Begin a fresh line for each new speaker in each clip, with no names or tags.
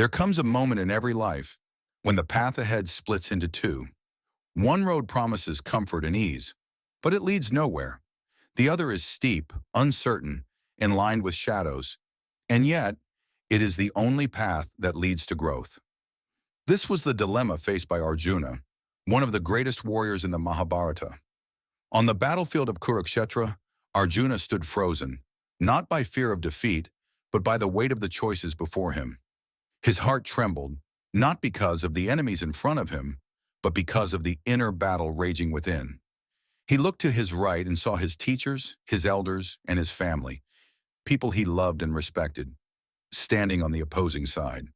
There comes a moment in every life when the path ahead splits into two. One road promises comfort and ease, but it leads nowhere. The other is steep, uncertain, and lined with shadows, and yet it is the only path that leads to growth. This was the dilemma faced by Arjuna, one of the greatest warriors in the Mahabharata. On the battlefield of Kurukshetra, Arjuna stood frozen, not by fear of defeat, but by the weight of the choices before him. His heart trembled, not because of the enemies in front of him, but because of the inner battle raging within. He looked to his right and saw his teachers, his elders, and his family, people he loved and respected, standing on the opposing side.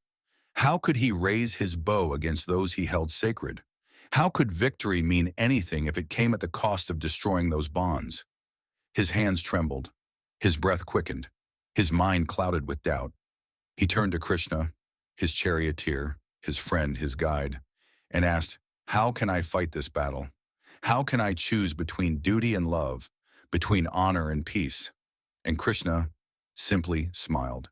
How could he raise his bow against those he held sacred? How could victory mean anything if it came at the cost of destroying those bonds? His hands trembled, his breath quickened, his mind clouded with doubt. He turned to Krishna, his charioteer, his friend, his guide, and asked, "How can I fight this battle? How can I choose between duty and love, between honor and peace?" And Krishna simply smiled.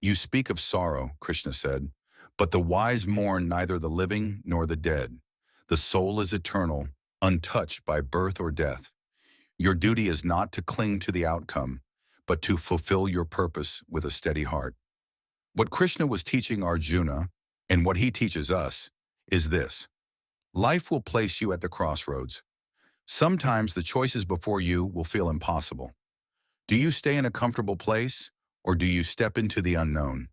"You speak of sorrow," Krishna said, "but the wise mourn neither the living nor the dead. The soul is eternal, untouched by birth or death. Your duty is not to cling to the outcome, but to fulfill your purpose with a steady heart." What Krishna was teaching Arjuna, and what he teaches us, is this. Life will place you at the crossroads. Sometimes the choices before you will feel impossible. Do you stay in a comfortable place, or do you step into the unknown?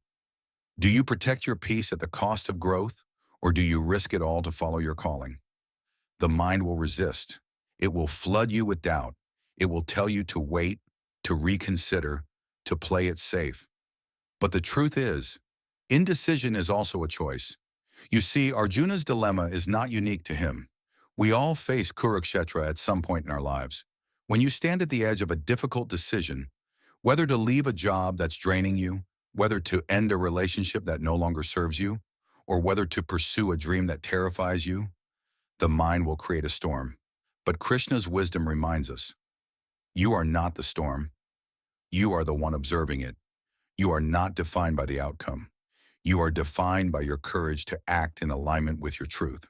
Do you protect your peace at the cost of growth, or do you risk it all to follow your calling? The mind will resist. It will flood you with doubt. It will tell you to wait, to reconsider, to play it safe. But the truth is, indecision is also a choice. You see, Arjuna's dilemma is not unique to him. We all face Kurukshetra at some point in our lives. When you stand at the edge of a difficult decision, whether to leave a job that's draining you, whether to end a relationship that no longer serves you, or whether to pursue a dream that terrifies you, the mind will create a storm. But Krishna's wisdom reminds us, you are not the storm. You are the one observing it. You are not defined by the outcome. You are defined by your courage to act in alignment with your truth.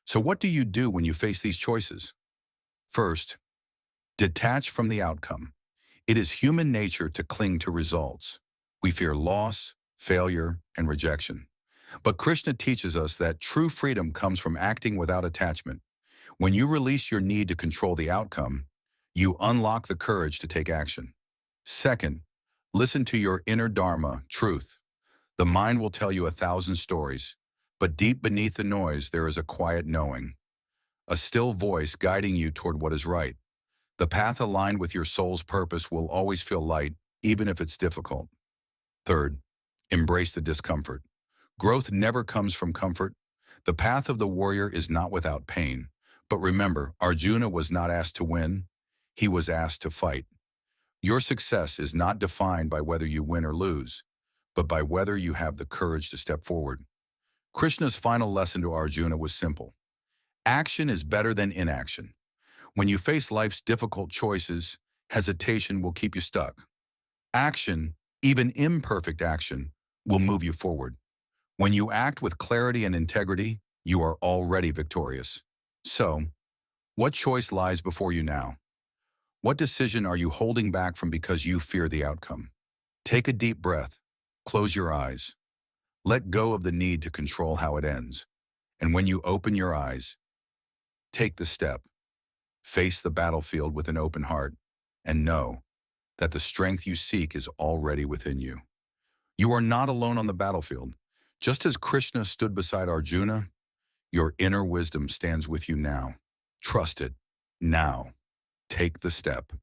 So what do you do when you face these choices? First, detach from the outcome. It is human nature to cling to results. We fear loss, failure, and rejection. But Krishna teaches us that true freedom comes from acting without attachment. When you release your need to control the outcome, you unlock the courage to take action. Second, listen to your inner dharma, truth. The mind will tell you 1,000 stories, but deep beneath the noise there is a quiet knowing, a still voice guiding you toward what is right. The path aligned with your soul's purpose will always feel light, even if it's difficult. Third, embrace the discomfort. Growth never comes from comfort. The path of the warrior is not without pain. But remember, Arjuna was not asked to win. He was asked to fight. Your success is not defined by whether you win or lose, but by whether you have the courage to step forward. Krishna's final lesson to Arjuna was simple. Action is better than inaction. When you face life's difficult choices, hesitation will keep you stuck. Action, even imperfect action, will move you forward. When you act with clarity and integrity, you are already victorious. So, what choice lies before you now? What decision are you holding back from because you fear the outcome? Take a deep breath. Close your eyes. Let go of the need to control how it ends. And when you open your eyes, take the step. Face the battlefield with an open heart and know that the strength you seek is already within you. You are not alone on the battlefield. Just as Krishna stood beside Arjuna, your inner wisdom stands with you now. Trust it. Now, take the step.